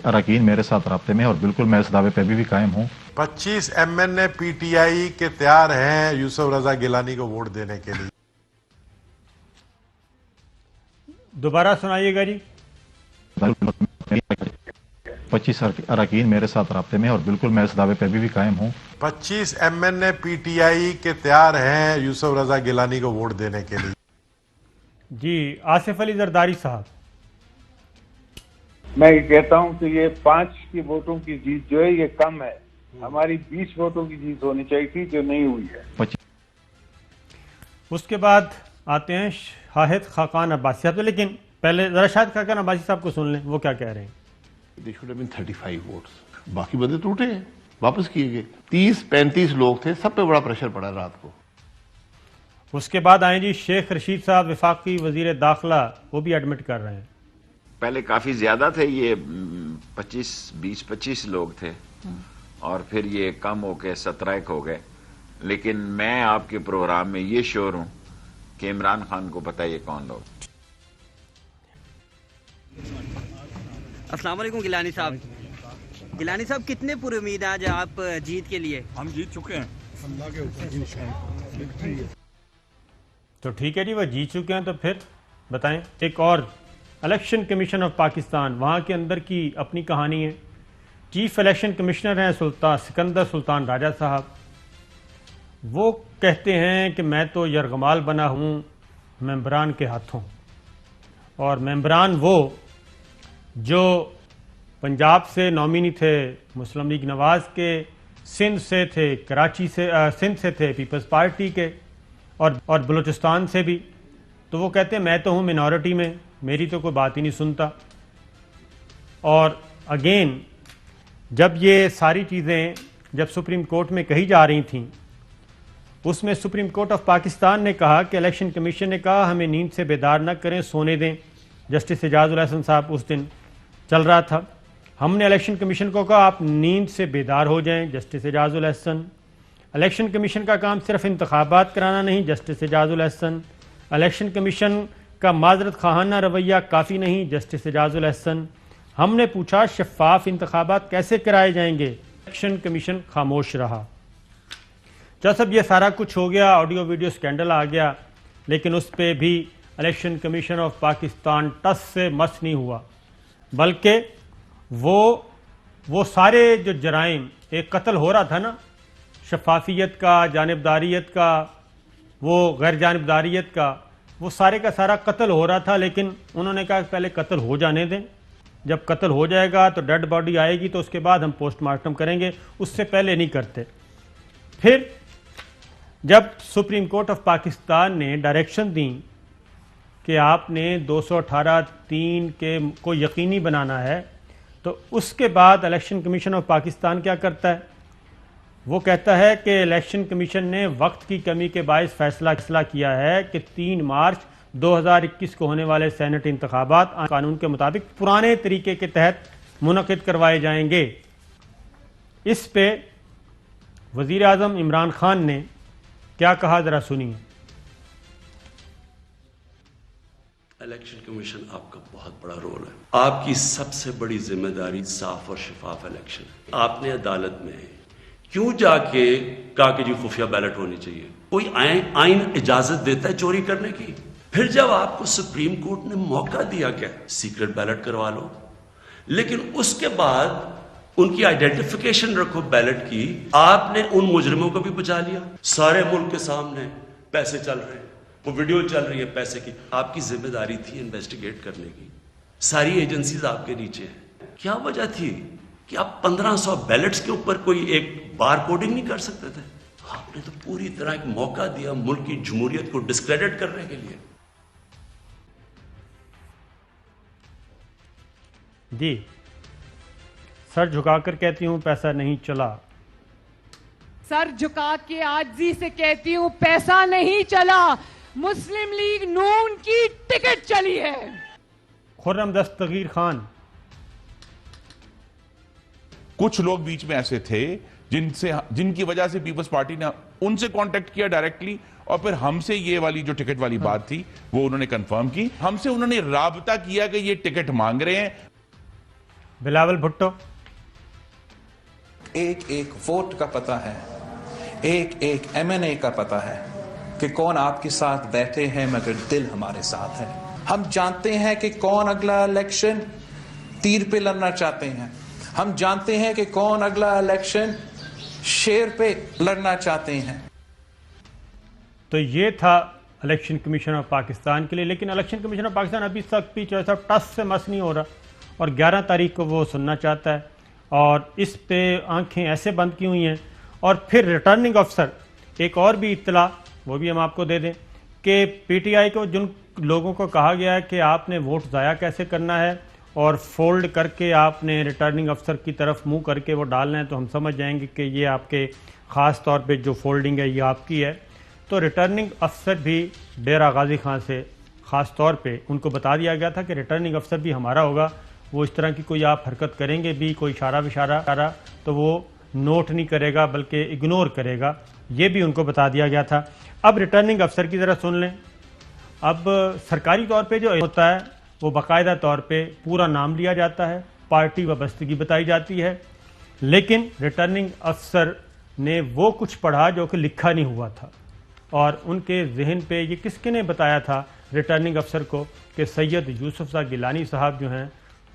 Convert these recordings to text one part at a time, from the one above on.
اراکین میرے ساتھ رابطے میں اور بالکل میں اس دعوے پہ ابھی بھی قائم ہوں. 25 MNA PTI کے تیار ہیں یوسف رضا گیلانی کو ووٹ دینے کے لیے. دوبارہ سنائیے گا جی. 25 اراکین میرے ساتھ رابطے میں اور بالکل میں اس دعوے پہ ابھی بھی قائم ہوں. 25 MNA PTI کے تیار ہیں یوسف رضا گیلانی کو ووٹ دینے کے لیے. جی آصف علی زرداری صاحب. میں یہ کہتا ہوں کہ یہ 5 کی ووٹوں کی جیت جو ہے یہ کم ہے. ہماری 20 ووٹوں کی جیت ہونی چاہیے تھی جو نہیں ہوئی ہے. اس کے بعد آتے ہیں شاہد خاقان عباسی صاحب. لیکن پہلے ذرا شاہد خاقان عباسی صاحب کو سن لیں وہ کیا کہہ رہے ہیں. They should have been 35 votes. باقی بدے ٹوٹے ہیں واپس کیے گئے. 30-35 لوگ تھے, سب پہ بڑا پریشر پڑا رات کو. اس کے بعد آئیں جی شیخ رشید صاحب وفاقی وزیر داخلہ, وہ بھی ایڈمٹ کر رہے ہیں. پہلے کافی زیادہ تھے, یہ 20-25 لوگ تھے اور پھر یہ کم ہو کے 17 ہو گئے. لیکن میں آپ کے پروگرام میں یہ شور ہوں کہ عمران خان کو پتہ یہ کون لوگ. السلام علیکم گیلانی صاحب. گیلانی صاحب کتنے پورے امید آج آپ جیت کے لیے؟ ہم جیت چکے ہیں اللہ کے اوپر. تو ٹھیک ہے جی, وہ جیت چکے ہیں تو پھر بتائیں. ایک اور الیکشن کمیشن آف پاکستان, وہاں کے اندر کی اپنی کہانی ہے. چیف الیکشن کمشنر ہیں سکندر سلطان راجہ صاحب. وہ کہتے ہیں کہ میں تو یرغمال بنا ہوں ممبران کے ہاتھوں, اور ممبران وہ جو پنجاب سے نامینی تھے مسلم لیگ نواز کے, سندھ سے تھے, کراچی سے سندھ سے تھے پیپلز پارٹی کے, اور بلوچستان سے بھی. تو وہ کہتے ہیں میں تو ہوں منورٹی میں, میری تو کوئی بات ہی نہیں سنتا. اور اگین جب یہ ساری چیزیں جب سپریم کورٹ میں کہی جا رہی تھیں, اس میں سپریم کورٹ آف پاکستان نے کہا کہ الیکشن کمیشن نے کہا ہمیں نیند سے بیدار نہ کریں, سونے دیں. جسٹس اعجاز الحسن صاحب اس دن چل رہا تھا, ہم نے الیکشن کمیشن کو کہا آپ نیند سے بیدار ہو جائیں. جسٹس اعجاز الحسن. الیکشن کمیشن کا کام صرف انتخابات کرانا نہیں. جسٹس اعجاز الحسن. الیکشن کمیشن کا معذرت خواہانہ رویہ کافی نہیں. جسٹس اعجاز الحسن. ہم نے پوچھا شفاف انتخابات کیسے کرائے جائیں گے, الیکشن کمیشن خاموش رہا. جب یہ سارا کچھ ہو گیا, آڈیو ویڈیو سکینڈل آ گیا, لیکن اس پہ بھی الیکشن کمیشن آف پاکستان ٹس سے مس نہیں ہوا, بلکہ وہ سارے جو جرائم, ایک قتل ہو رہا تھا نا, شفافیت کا, جانبداریت کا, وہ غیر جانبداریت کا, وہ سارے کا سارا قتل ہو رہا تھا. لیکن انہوں نے کہا کہ پہلے قتل ہو جانے دیں, جب قتل ہو جائے گا تو ڈیڈ باڈی آئے گی تو اس کے بعد ہم پوسٹ مارٹم کریں گے, اس سے پہلے نہیں کرتے. پھر جب سپریم کورٹ آف پاکستان نے ڈائریکشن دیں کہ آپ نے 218(3) کے کو یقینی بنانا ہے, تو اس کے بعد الیکشن کمیشن آف پاکستان کیا کرتا ہے, وہ کہتا ہے کہ الیکشن کمیشن نے وقت کی کمی کے باعث فیصلہ کیا ہے کہ 3 مارچ 2021 کو ہونے والے سینٹ انتخابات قانون کے مطابق پرانے طریقے کے تحت منعقد کروائے جائیں گے. اس پہ وزیر اعظم عمران خان نے کیا کہا, ذرا سنیے. الیکشن کمیشن آپ کا بہت بڑا رول ہے. آپ کی سب سے بڑی ذمہ داری صاف اور شفاف الیکشن ہے. آپ نے عدالت میں کیوں جا کے کہا کہ جی خفیہ بیلٹ ہونی چاہیے؟ کوئی آئین اجازت دیتا ہے چوری کرنے کی؟ پھر جب آپ کو سپریم کورٹ نے موقع دیا کہ سیکرٹ بیلٹ کروا لو, لیکن اس کے بعد ان کی آئیڈینٹیفیکیشن رکھو بیلٹ کی, آپ نے ان مجرموں کو بھی بچا لیا. سارے ملک کے سامنے پیسے چل رہے ہیں, وہ ویڈیو چل رہی ہے پیسے کی. آپ کی ذمہ داری تھی انویسٹیگیٹ کرنے کی, ساری ایجنسیز آپ کے نیچے ہیں. کیا وجہ تھی کہ آپ 1500 بیلٹس کے اوپر کوئی ایک بار کوڈنگ نہیں کر سکتے تھے؟ آپ نے تو پوری طرح ایک موقع دیا ملک کی جمہوریت کو ڈسکریڈٹ کرنے کے لیے. جی سر جھکا کر کہتی ہوں پیسہ نہیں چلا. سر جھکا کے عاجزی سے کہتی ہوں پیسہ نہیں چلا, مسلم لیگ نون کی ٹکٹ چلی ہے. خرم دستگیر خان. کچھ لوگ بیچ میں ایسے تھے جن کی وجہ سے پیپلز پارٹی نے ان سے کانٹیکٹ کیا ڈائریکٹلی اور پھر ہم سے یہ والی جو ٹکٹ والی بات تھی وہ انہوں نے کنفرم کی. ہم سے انہوں نے رابطہ کیا کہ یہ ٹکٹ مانگ رہے ہیں. بلاول بھٹو. ایک ایک ووٹ کا پتہ ہے, ایک ایک MNA کا پتہ ہے کہ کون آپ کے ساتھ بیٹھے ہیں, مگر دل ہمارے ساتھ ہے. ہم جانتے ہیں کہ کون اگلا الیکشن تیر پہ لڑنا چاہتے ہیں. ہم جانتے ہیں کہ کون اگلا الیکشن شیر پہ لڑنا چاہتے ہیں. تو یہ تھا الیکشن کمیشن آف پاکستان کے لیے. لیکن الیکشن کمیشن آف پاکستان ابھی تک بھی جو ہے ٹس سے مس نہیں ہو رہا, اور 11 تاریخ کو وہ سننا چاہتا ہے, اور اس پہ آنکھیں ایسے بند کی ہوئی ہیں. اور پھر ریٹرننگ افسر ایک اور بھی اطلاع وہ بھی ہم آپ کو دے دیں کہ PTI کو جن لوگوں کو کہا گیا ہے کہ آپ نے ووٹ ضائع کیسے کرنا ہے اور فولڈ کر کے آپ نے ریٹرننگ افسر کی طرف منہ کر کے وہ ڈالنا ہے, تو ہم سمجھ جائیں گے کہ یہ آپ کے خاص طور پہ جو فولڈنگ ہے یہ آپ کی ہے. تو ریٹرننگ افسر بھی ڈیرہ غازی خان سے خاص طور پہ ان کو بتا دیا گیا تھا کہ ریٹرننگ افسر بھی ہمارا ہوگا, وہ اس طرح کی کوئی آپ حرکت کریں گے بھی, کوئی اشارہ وشارہ تو وہ نوٹ نہیں کرے گا بلکہ اگنور کرے گا, یہ بھی ان کو بتا دیا گیا تھا. اب ریٹرننگ افسر کی ذرا سن لیں. اب سرکاری طور پہ جو ہوتا ہے وہ باقاعدہ طور پہ پورا نام لیا جاتا ہے, پارٹی وابستگی بتائی جاتی ہے, لیکن ریٹرننگ افسر نے وہ کچھ پڑھا جو کہ لکھا نہیں ہوا تھا, اور ان کے ذہن پہ یہ کس نے بتایا تھا ریٹرننگ افسر کو کہ سید یوسف زا گیلانی صاحب جو ہیں,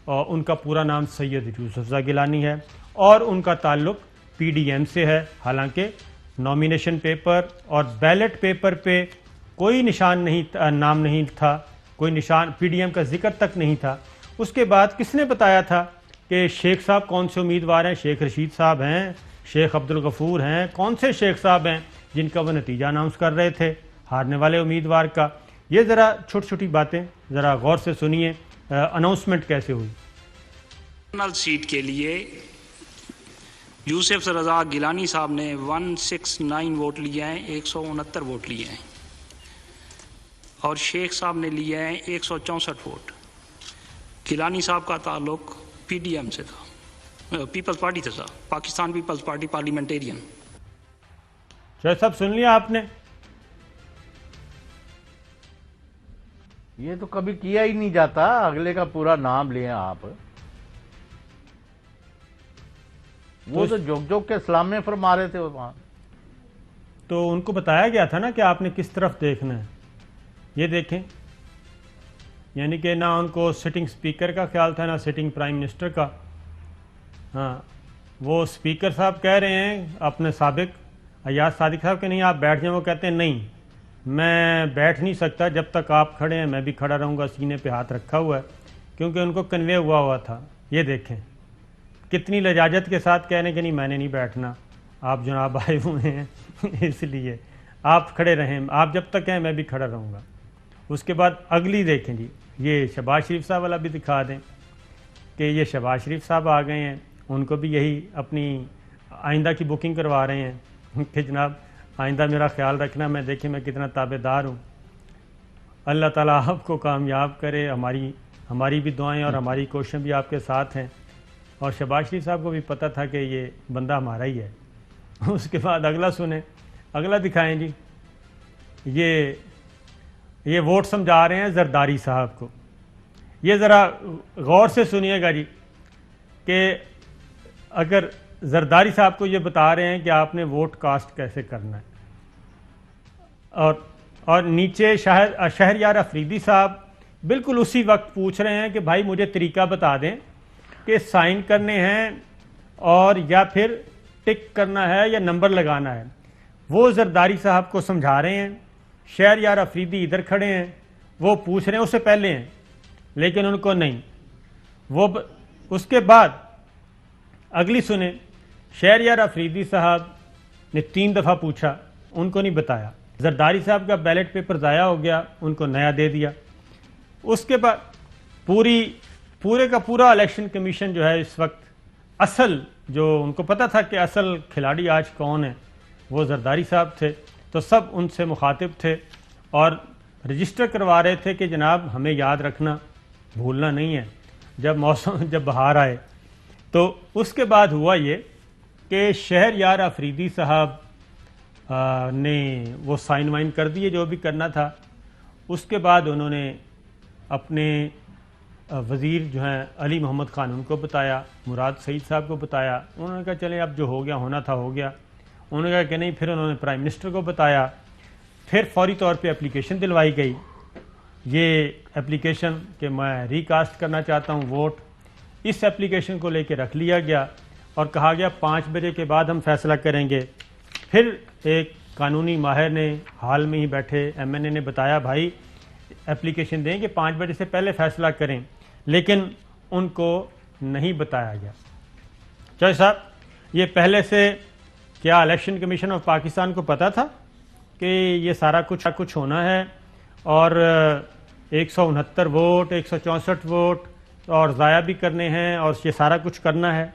اور ان کا پورا نام سید یوسف زا گیلانی ہے اور ان کا تعلق PDM سے ہے. حالانکہ نامینیشن پیپر اور بیلٹ پیپر پہ کوئی نشان نہیں, نام نہیں تھا, کوئی نشان PDM کا ذکر تک نہیں تھا. اس کے بعد کس نے بتایا تھا کہ شیخ صاحب کون سے امیدوار ہیں؟ شیخ رشید صاحب ہیں, شیخ عبدالغفور ہیں, کون سے شیخ صاحب ہیں جن کا وہ نتیجہ اناؤنس کر رہے تھے ہارنے والے امیدوار کا. یہ ذرا چھوٹی چھوٹی باتیں ذرا غور سے سنیے, اناؤنسمنٹ کیسے ہوئی. جنرل سیٹ کے لیے یوسف رضا گیلانی صاحب نے 169 ووٹ لیے ہیں, 169 ووٹ لیے ہیں, اور شیخ صاحب نے لیے ہیں 164 ووٹ. گیلانی صاحب کا تعلق PDM سے تھا, پیپلز پارٹی سے تھا, پاکستان پیپلز پارٹی پارلیمنٹیرین. شاید صاحب سن لیا آپ نے, یہ تو کبھی کیا ہی نہیں جاتا, اگلے کا پورا نام لیں آپ. وہ تو جوک جوک کے اسلام میں فرما رہے تھے وہاں. تو ان کو بتایا گیا تھا نا کہ آپ نے کس طرف دیکھنا ہے. یہ دیکھیں, یعنی کہ نہ ان کو سٹنگ سپیکر کا خیال تھا نہ سٹنگ پرائم منسٹر کا. ہاں, وہ سپیکر صاحب کہہ رہے ہیں اپنے سابق ایاز صادق صاحب کہ نہیں آپ بیٹھ جائیں, وہ کہتے ہیں نہیں میں بیٹھ نہیں سکتا, جب تک آپ کھڑے ہیں میں بھی کھڑا رہوں گا, سینے پہ ہاتھ رکھا ہوا ہے, کیونکہ ان کو کنوے ہوا تھا. یہ دیکھیں کتنی لجاجت کے ساتھ کہہ رہے ہیں کہ نہیں میں نے نہیں بیٹھنا, آپ جناب آئے ہوئے ہیں اس لیے آپ کھڑے رہیں, آپ جب تک ہیں میں بھی کھڑا رہوں گا. اس کے بعد اگلی دیکھیں جی, یہ شہباز شریف صاحب والا بھی دکھا دیں کہ یہ شہباز شریف صاحب آ گئے ہیں, ان کو بھی یہی اپنی آئندہ کی بکنگ کروا رہے ہیں کہ جناب آئندہ میرا خیال رکھنا, میں دیکھیں میں کتنا تابع دار ہوں. اللہ تعالیٰ آپ کو کامیاب کرے, ہماری بھی دعائیں اور ہماری کوششیں بھی آپ کے ساتھ ہیں. اور شہباز شریف صاحب کو بھی پتہ تھا کہ یہ بندہ ہمارا ہی ہے. اس کے بعد اگلا سنیں, اگلا دکھائیں جی. یہ ووٹ سمجھا رہے ہیں زرداری صاحب کو. یہ ذرا غور سے سنیے گا جی کہ اگر زرداری صاحب کو یہ بتا رہے ہیں کہ آپ نے ووٹ کاسٹ کیسے کرنا ہے, اور نیچے شہریار افریدی صاحب بالکل اسی وقت پوچھ رہے ہیں کہ بھائی مجھے طریقہ بتا دیں کہ سائن کرنے ہیں اور یا پھر ٹک کرنا ہے یا نمبر لگانا ہے. وہ زرداری صاحب کو سمجھا رہے ہیں, شہریار افریدی ادھر کھڑے ہیں, وہ پوچھ رہے ہیں, اس سے پہلے ہیں لیکن ان کو نہیں. وہ اس کے بعد اگلی سنیں, شہریار افریدی صاحب نے 3 دفعہ پوچھا, ان کو نہیں بتایا. زرداری صاحب کا بیلٹ پیپر ضائع ہو گیا, ان کو نیا دے دیا. اس کے بعد پورے کا پورا الیکشن کمیشن جو ہے اس وقت اصل جو ان کو پتہ تھا کہ اصل کھلاڑی آج کون ہے وہ زرداری صاحب تھے, تو سب ان سے مخاطب تھے اور رجسٹر کروا رہے تھے کہ جناب ہمیں یاد رکھنا, بھولنا نہیں ہے جب بہار آئے. تو اس کے بعد ہوا یہ کہ شہریار افریدی صاحب نے وہ سائن وائن کر دیے جو بھی کرنا تھا. اس کے بعد انہوں نے اپنے وزیر جو ہیں علی محمد خان ان کو بتایا, مراد سعید صاحب کو بتایا. انہوں نے کہا چلیں اب جو ہو گیا ہونا تھا ہو گیا. انہوں نے کہا کہ نہیں. پھر انہوں نے پرائم منسٹر کو بتایا. پھر فوری طور پہ اپلیکیشن دلوائی گئی. یہ اپلیکیشن کہ میں ریکاسٹ کرنا چاہتا ہوں ووٹ, اس اپلیکیشن کو لے کے رکھ لیا گیا اور کہا گیا 5 بجے کے بعد ہم فیصلہ کریں گے. پھر ایک قانونی ماہر نے حال میں ہی بیٹھے ایم این اے نے بتایا بھائی اپلیکیشن دیں کہ 5 بجے سے پہلے فیصلہ کریں, لیکن ان کو نہیں بتایا گیا. چوہدری صاحب یہ پہلے سے کیا الیکشن کمیشن آف پاکستان کو پتہ تھا کہ یہ سارا کچھ ہونا ہے اور 169 ووٹ 164 ووٹ اور ضائع بھی کرنے ہیں اور یہ سارا کچھ کرنا ہے؟